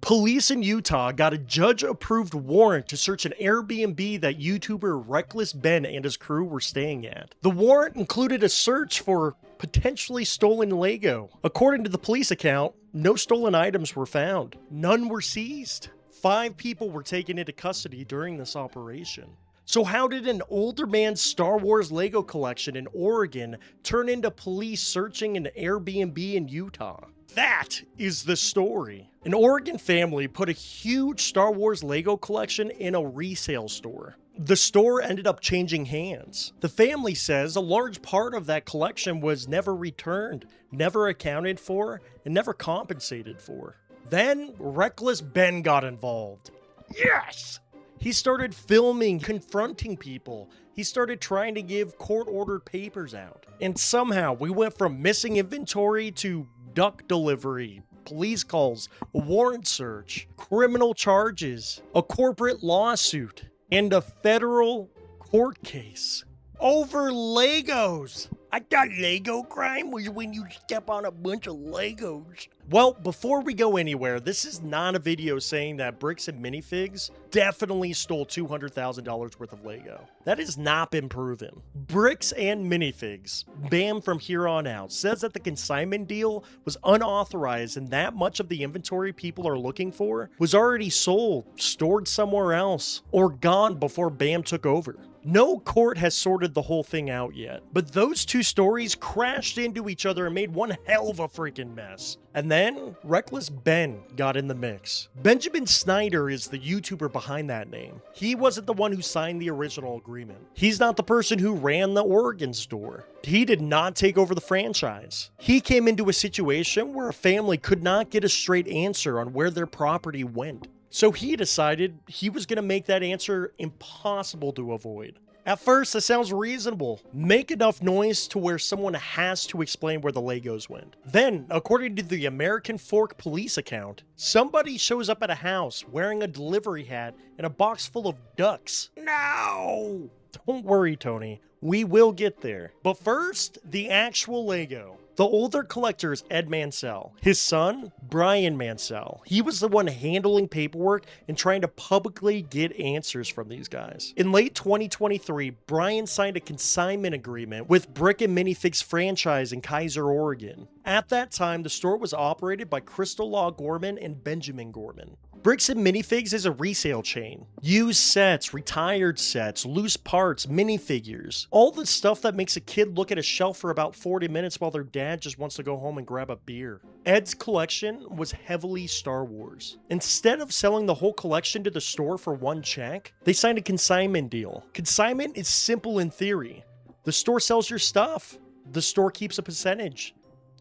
Police in Utah got a judge-approved warrant to search an Airbnb that YouTuber Reckless Ben and his crew were staying at. The warrant included a search for potentially stolen Lego. According to the police account, no stolen items were found. None were seized. 5 people were taken into custody during this operation. So how did an older man's Star Wars Lego collection in Oregon turn into police searching an Airbnb in Utah? That is the story. An Oregon family put a huge Star Wars Lego collection in a resale store. The store ended up changing hands. The family says a large part of that collection was never returned, never accounted for, and never compensated for. Then, Reckless Ben got involved. Yes! He started filming, confronting people. He started trying to give court-ordered papers out. And somehow, we went from missing inventory to duck delivery, police calls, a warrant search, criminal charges, a corporate lawsuit, and a federal court case over Legos. I thought Lego crime was when you step on a bunch of Legos. Well, before we go anywhere, this is not a video saying that Bricks and Minifigs definitely stole $200,000 worth of Lego. That has not been proven. Bricks and Minifigs, banned from here on out, says that the consignment deal was unauthorized and that much of the inventory people are looking for was already sold, stored somewhere else, or gone before BAM took over. No court has sorted the whole thing out yet, but those two stories crashed into each other and made one hell of a freaking mess. And then, Reckless Ben got in the mix. Benjamin Snyder is the YouTuber behind that name. He wasn't the one who signed the original agreement. He's not the person who ran the Oregon store. He did not take over the franchise. He came into a situation where a family could not get a straight answer on where their property went. So he decided he was going to make that answer impossible to avoid. At first, it sounds reasonable. Make enough noise to where someone has to explain where the Legos went. Then, according to the American Fork police account, somebody shows up at a house wearing a delivery hat and a box full of ducks. No! Don't worry, Tony. We will get there. But first, the actual Lego. The older collector is Ed Mansell. His son, Brian Mansell. He was the one handling paperwork and trying to publicly get answers from these guys. In late 2023, Brian signed a consignment agreement with Brick and Minifigs franchise in Kaiser, Oregon. At that time, the store was operated by Crystal Law Gorman and Benjamin Gorman. Bricks and Minifigs is a resale chain. Used sets, retired sets, loose parts, minifigures. All the stuff that makes a kid look at a shelf for about 40 minutes while their dad just wants to go home and grab a beer. Ed's collection was heavily Star Wars. Instead of selling the whole collection to the store for one check, they signed a consignment deal. Consignment is simple in theory. The store sells your stuff. The store keeps a percentage.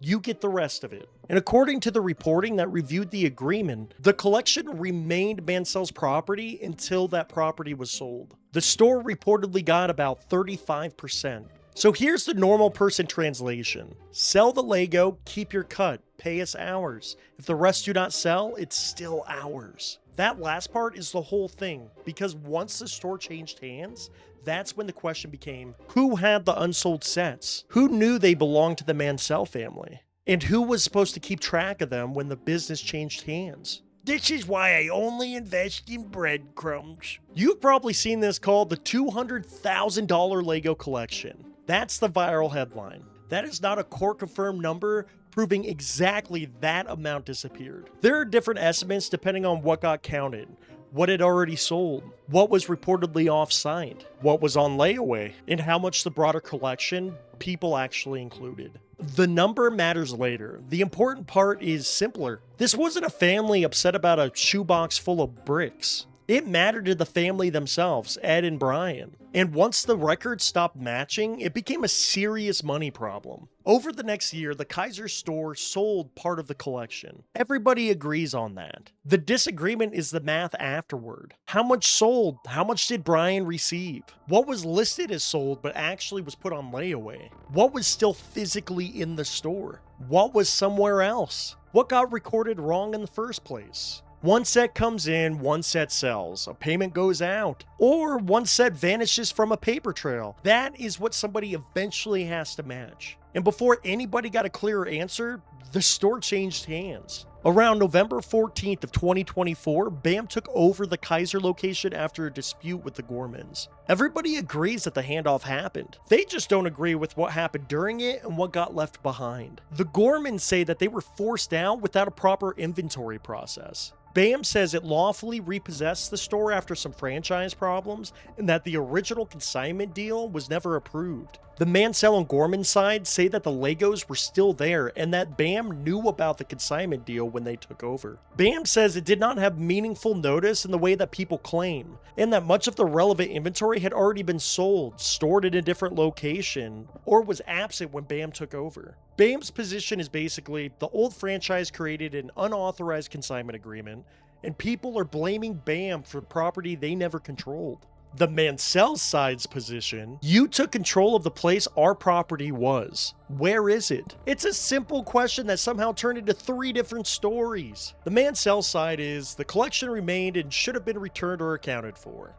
You get the rest of it. And according to the reporting that reviewed the agreement, the collection remained Mansell's property until that property was sold. The store reportedly got about 35%. So here's the normal person translation. Sell the Lego, keep your cut, pay us ours. If the rest do not sell, it's still ours. That last part is the whole thing, because once the store changed hands, that's when the question became, who had the unsold sets? Who knew they belonged to the Mansell family? And who was supposed to keep track of them when the business changed hands? This is why I only invest in breadcrumbs. You've probably seen this called the $200,000 Lego collection. That's the viral headline. That is not a court-confirmed number proving exactly that amount disappeared. There are different estimates depending on what got counted, what had already sold, what was reportedly off-site, what was on layaway, and how much the broader collection people actually included. The number matters later. The important part is simpler. This wasn't a family upset about a shoebox full of bricks. It mattered to the family themselves, Ed and Brian. And once the records stopped matching, it became a serious money problem. Over the next year, the Kaiser store sold part of the collection. Everybody agrees on that. The disagreement is the math afterward. How much sold? How much did Brian receive? What was listed as sold but actually was put on layaway? What was still physically in the store? What was somewhere else? What got recorded wrong in the first place? One set comes in, one set sells, a payment goes out, or one set vanishes from a paper trail. That is what somebody eventually has to match. And before anybody got a clearer answer, the store changed hands. Around November 14th of 2024, BAM took over the Kaiser location after a dispute with the Gormans. Everybody agrees that the handoff happened. They just don't agree with what happened during it and what got left behind. The Gormans say that they were forced out without a proper inventory process. BAM says it lawfully repossessed the store after some franchise problems, and that the original consignment deal was never approved. The Mansell and Gorman side say that the Legos were still there and that BAM knew about the consignment deal when they took over. BAM says it did not have meaningful notice in the way that people claim, and that much of the relevant inventory had already been sold, stored in a different location, or was absent when BAM took over. BAM's position is basically the old franchise created an unauthorized consignment agreement, and people are blaming BAM for property they never controlled. The Mansell side's position, you took control of the place our property was. Where is it? It's a simple question that somehow turned into 3 different stories. The Mansell side is, the collection remained and should have been returned or accounted for.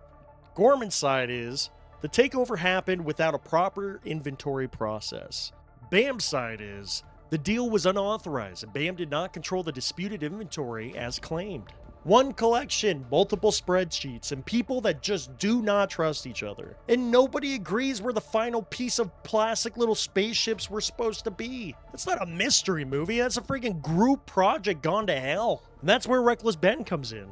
Gorman's side is, the takeover happened without a proper inventory process. BAM's side is, the deal was unauthorized and BAM did not control the disputed inventory as claimed. One collection, multiple spreadsheets, and people that just do not trust each other. And nobody agrees where the final piece of plastic little spaceships were supposed to be. That's not a mystery movie, that's a freaking group project gone to hell. And that's where Reckless Ben comes in.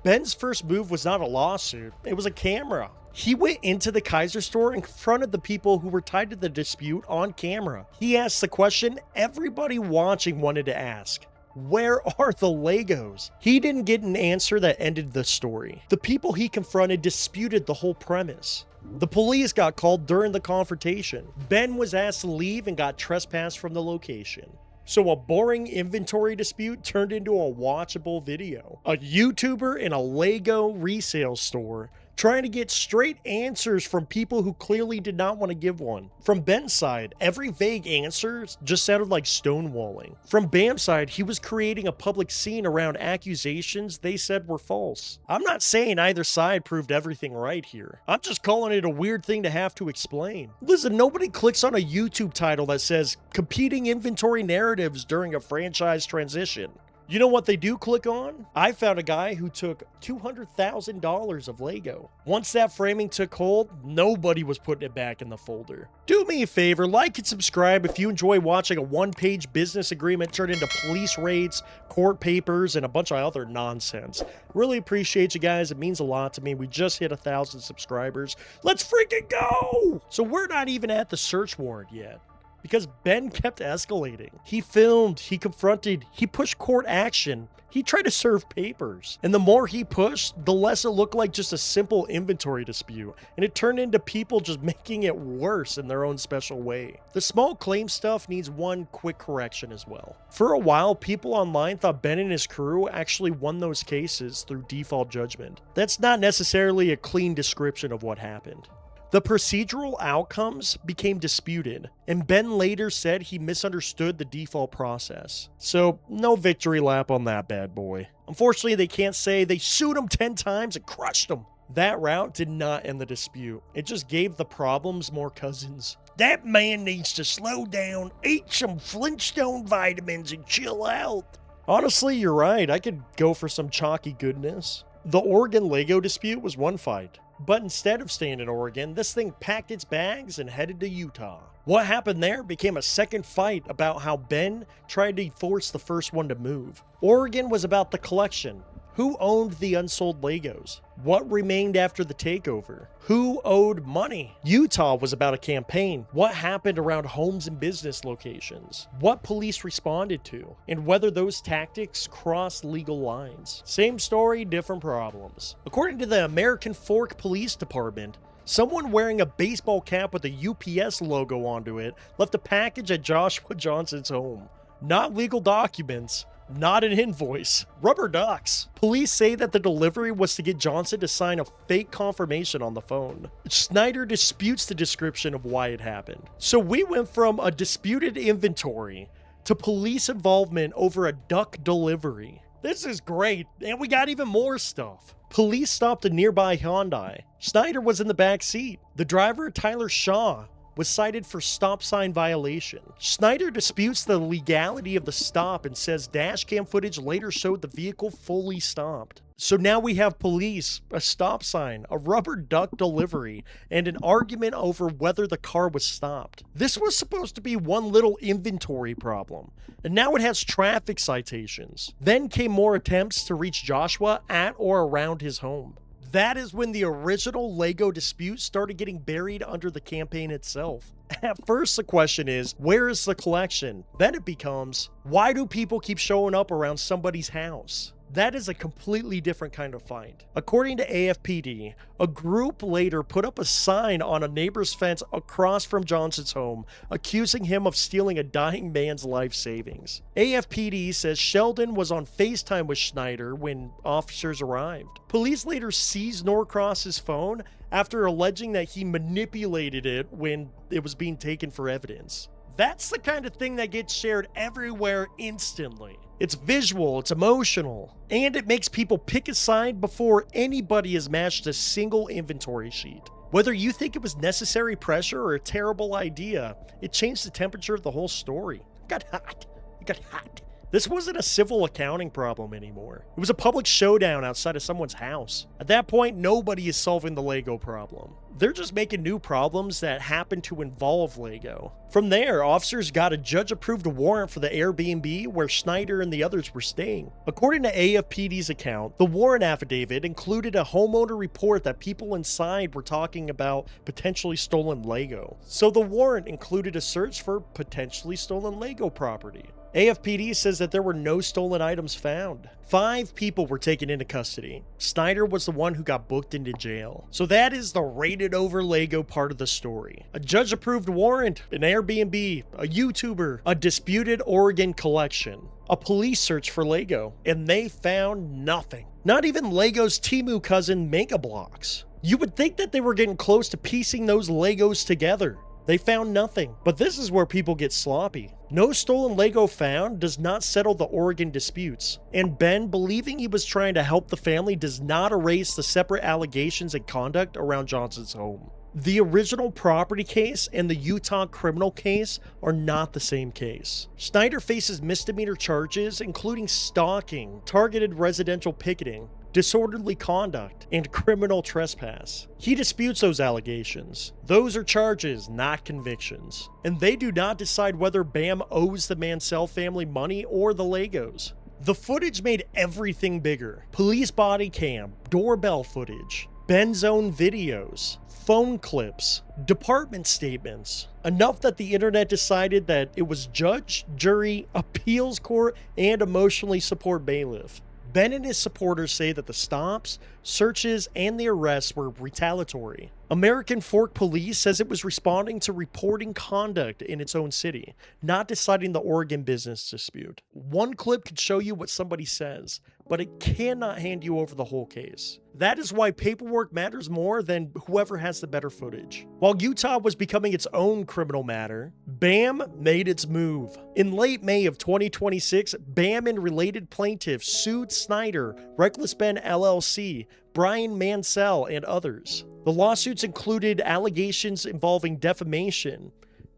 Ben's first move was not a lawsuit, it was a camera. He went into the Kaiser store and confronted the people who were tied to the dispute on camera. He asked the question everybody watching wanted to ask. Where are the Legos? He didn't get an answer that ended the story. The people he confronted disputed the whole premise. The police got called during the confrontation. Ben was asked to leave and got trespassed from the location. So a boring inventory dispute turned into a watchable video. A YouTuber in a Lego resale store trying to get straight answers from people who clearly did not want to give one. From Ben's side, every vague answer just sounded like stonewalling. From Bam's side, he was creating a public scene around accusations they said were false. I'm not saying either side proved everything right here. I'm just calling it a weird thing to have to explain. Listen, nobody clicks on a YouTube title that says competing inventory narratives during a franchise transition. You know what they do click on? I found a guy who took $200,000 of Lego. Once that framing took hold, nobody was putting it back in the folder. Do me a favor, like and subscribe if you enjoy watching a one-page business agreement turn into police raids, court papers, and a bunch of other nonsense. Really appreciate you guys. It means a lot to me. We just hit 1,000 subscribers. Let's freaking go! So we're not even at the search warrant yet, because Ben kept escalating. He filmed, he confronted, he pushed court action, he tried to serve papers. And the more he pushed, the less it looked like just a simple inventory dispute, and it turned into people just making it worse in their own special way. The small claim stuff needs one quick correction as well. For a while, people online thought Ben and his crew actually won those cases through default judgment. That's not necessarily a clean description of what happened. The procedural outcomes became disputed, and Ben later said he misunderstood the default process. So, no victory lap on that bad boy. Unfortunately, they can't say they sued him 10 times and crushed him. That route did not end the dispute. It just gave the problems more cousins. That man needs to slow down, eat some Flintstone vitamins, and chill out. Honestly, you're right. I could go for some chalky goodness. The Oregon Lego dispute was one fight. But instead of staying in Oregon, this thing packed its bags and headed to Utah. What happened there became a second fight about how Ben tried to force the first one to move. Oregon was about the collection. Who owned the unsold Legos? What remained after the takeover? Who owed money? Utah was about a campaign. What happened around homes and business locations? What police responded to? And whether those tactics crossed legal lines. Same story, different problems. According to the American Fork Police Department, someone wearing a baseball cap with a UPS logo onto it left a package at Joshua Johnson's home. Not legal documents. Not an invoice. Rubber ducks. Police say that the delivery was to get Johnson to sign a fake confirmation on the phone. Snyder disputes the description of why it happened. So we went from a disputed inventory to police involvement over a duck delivery. This is great, and we got even more stuff. Police stopped a nearby Hyundai. Snyder was in the back seat. The driver, Tyler Shaw, was cited for stop sign violation. Schneider disputes the legality of the stop and says dashcam footage later showed the vehicle fully stopped. So now we have police, a stop sign, a rubber duck delivery, and an argument over whether the car was stopped. This was supposed to be one little inventory problem, and now it has traffic citations. Then came more attempts to reach Joshua at or around his home. That is when the original Lego dispute started getting buried under the campaign itself. At first, the question is, where is the collection? Then it becomes, why do people keep showing up around somebody's house? That is a completely different kind of fight. According to AFPD, a group later put up a sign on a neighbor's fence across from Johnson's home, accusing him of stealing a dying man's life savings. AFPD says Sheldon was on FaceTime with Schneider when officers arrived. Police later seized Norcross's phone after alleging that he manipulated it when it was being taken for evidence. That's the kind of thing that gets shared everywhere instantly. It's visual, it's emotional, and it makes people pick a side before anybody has matched a single inventory sheet. Whether you think it was necessary pressure or a terrible idea, it changed the temperature of the whole story. It got hot. It got hot. This wasn't a civil accounting problem anymore. It was a public showdown outside of someone's house. At that point, nobody is solving the Lego problem. They're just making new problems that happen to involve Lego. From there, officers got a judge-approved warrant for the Airbnb where Schneider and the others were staying. According to AFPD's account, the warrant affidavit included a homeowner report that people inside were talking about potentially stolen Lego. So the warrant included a search for potentially stolen Lego property. AFPD says that there were no stolen items found. 5 people were taken into custody. Schneider was the one who got booked into jail. So that is the rated over Lego part of the story. A judge-approved warrant, an Airbnb, a YouTuber, a disputed Oregon collection, a police search for Lego, and they found nothing. Not even Lego's Temu cousin Mega Bloks. You would think that they were getting close to piecing those Legos together. They found nothing. But this is where people get sloppy. No stolen Lego found does not settle the Oregon disputes. And Ben, believing he was trying to help the family, does not erase the separate allegations and conduct around Johnson's home. The original property case and the Utah criminal case are not the same case. Schneider faces misdemeanor charges, including stalking, targeted residential picketing, disorderly conduct, and criminal trespass. He disputes those allegations. Those are charges, not convictions. And they do not decide whether Bam owes the Mansell family money or the Legos. The footage made everything bigger. Police body cam, doorbell footage, Ben's own videos, phone clips, department statements. Enough that the internet decided that it was judge, jury, appeals court, and emotionally support bailiff. Ben and his supporters say that the stops, searches, and the arrests were retaliatory. American Fork Police says it was responding to reporting conduct in its own city, not deciding the Oregon business dispute. One clip could show you what somebody says, but it cannot hand you over the whole case. That is why paperwork matters more than whoever has the better footage. While Utah was becoming its own criminal matter, BAM made its move. In late May of 2026, BAM and related plaintiffs sued Schneider, Reckless Ben LLC, Brian Mansell, and others. The lawsuits included allegations involving defamation,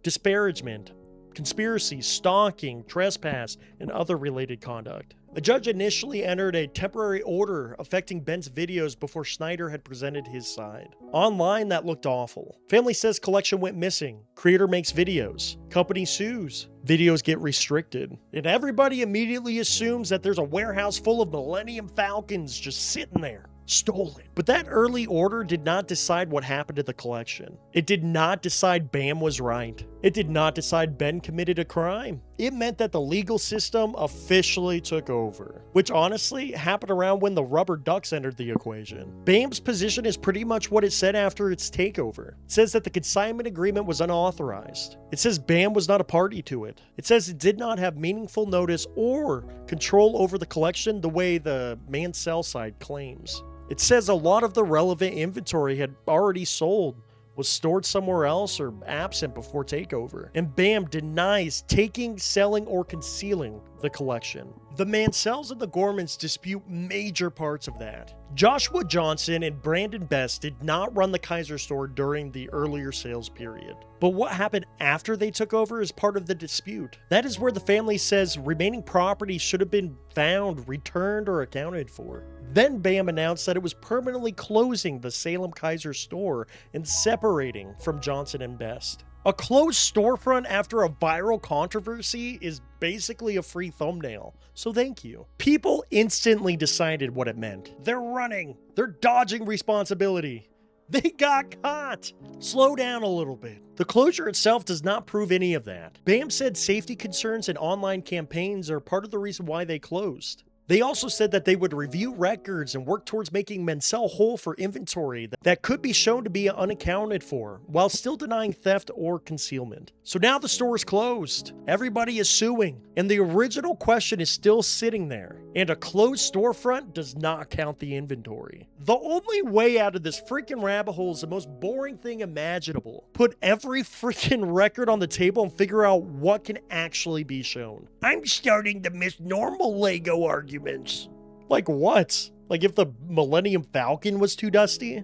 disparagement, conspiracy, stalking, trespass, and other related conduct. A judge initially entered a temporary order affecting Ben's videos before Schneider had presented his side. Online, that looked awful. Family says collection went missing. Creator makes videos. Company sues. Videos get restricted. And everybody immediately assumes that there's a warehouse full of Millennium Falcons just sitting there. Stolen. But that early order did not decide what happened to the collection. It did not decide Bam was right. It did not decide Ben committed a crime. It meant that the legal system officially took over, which honestly happened around when the rubber ducks entered the equation. Bam's position is pretty much what it said after its takeover. It says that the consignment agreement was unauthorized. It says Bam was not a party to it. It says it did not have meaningful notice or control over the collection the way the Mansell side claims. It says a lot of the relevant inventory had already sold, was stored somewhere else, or absent before takeover. And BAM denies taking, selling, or concealing the collection. The Mansells and the Gormans dispute major parts of that. Joshua Johnson and Brandon Best did not run the Kaiser store during the earlier sales period. But what happened after they took over is part of the dispute. That is where the family says remaining property should have been found, returned, or accounted for. Then BAM announced that it was permanently closing the Salem Kaiser store and separating from Johnson and Best. A closed storefront after a viral controversy is basically a free thumbnail, so thank you. People instantly decided what it meant. They're running. They're dodging responsibility. They got caught. Slow down a little bit. The closure itself does not prove any of that. BAM said safety concerns and online campaigns are part of the reason why they closed. They also said that they would review records and work towards making Mansell whole for inventory that could be shown to be unaccounted for, while still denying theft or concealment. So now the store is closed. Everybody is suing, and the original question is still sitting there. And a closed storefront does not count the inventory. The only way out of this freaking rabbit hole is the most boring thing imaginable. Put every freaking record on the table and figure out what can actually be shown. I'm starting to miss normal Lego arguments. Like what? Like if the Millennium Falcon was too dusty?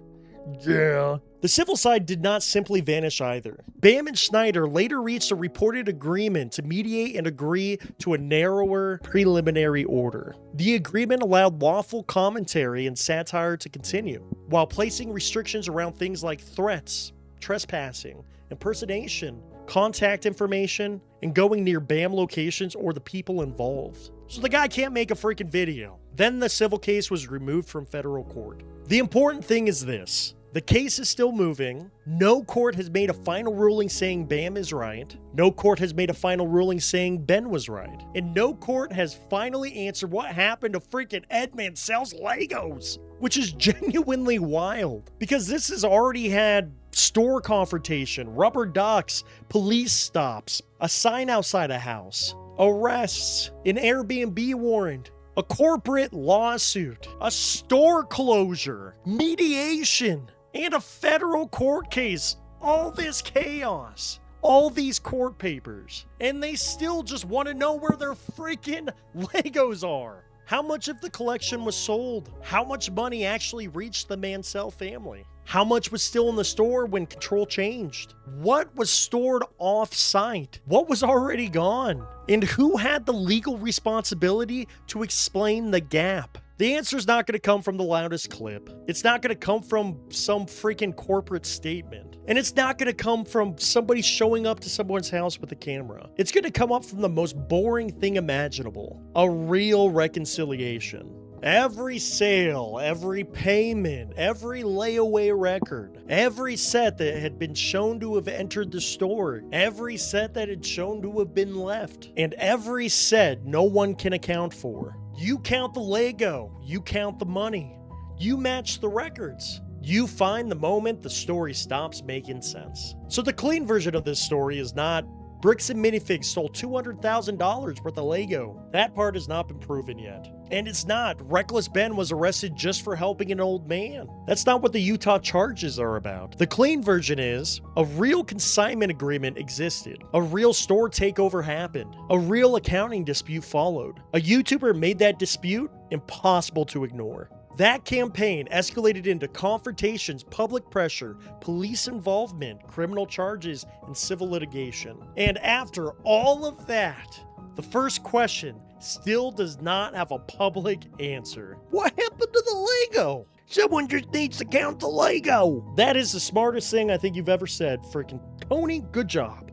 Yeah. The civil side did not simply vanish either. BAM and Schneider later reached a reported agreement to mediate and agree to a narrower preliminary order. The agreement allowed lawful commentary and satire to continue, while placing restrictions around things like threats, trespassing, impersonation, contact information, and going near BAM locations or the people involved. So the guy can't make a freaking video. Then the civil case was removed from federal court. The important thing is this. The case is still moving. No court has made a final ruling saying BAM is right. No court has made a final ruling saying Ben was right. And no court has finally answered what happened to freaking Ed Mansell's Legos, which is genuinely wild because this has already had store confrontation, rubber ducks, police stops, a sign outside a house, arrests, an Airbnb warrant, a corporate lawsuit, a store closure, mediation, and a federal court case. All this chaos, all these court papers, and they still just want to know where their freaking Legos are. How much of the collection was sold? How much money actually reached the Mansell family? How much was still in the store when control changed? What was stored off-site? What was already gone? And who had the legal responsibility to explain the gap? The answer is not going to come from the loudest clip. It's not going to come from some freaking corporate statement. And it's not going to come from somebody showing up to someone's house with a camera. It's going to come up from the most boring thing imaginable. A real reconciliation. Every sale, every payment, every layaway record, every set that had been shown to have entered the store, every set that had shown to have been left, and every set no one can account for. You count the Lego, you count the money, you match the records. You find the moment the story stops making sense. So the clean version of this story is not Bricks and Minifigs stole $200,000 worth of Lego. That part has not been proven yet. And it's not Reckless Ben was arrested just for helping an old man. That's not what the Utah charges are about. The clean version is a real consignment agreement existed. A real store takeover happened. A real accounting dispute followed. A YouTuber made that dispute impossible to ignore. That campaign escalated into confrontations, public pressure, police involvement, criminal charges, and civil litigation. And after all of that, the first question still does not have a public answer. What happened to the Lego? Someone just needs to count the Lego. That is the smartest thing I think you've ever said. Freaking Tony, good job.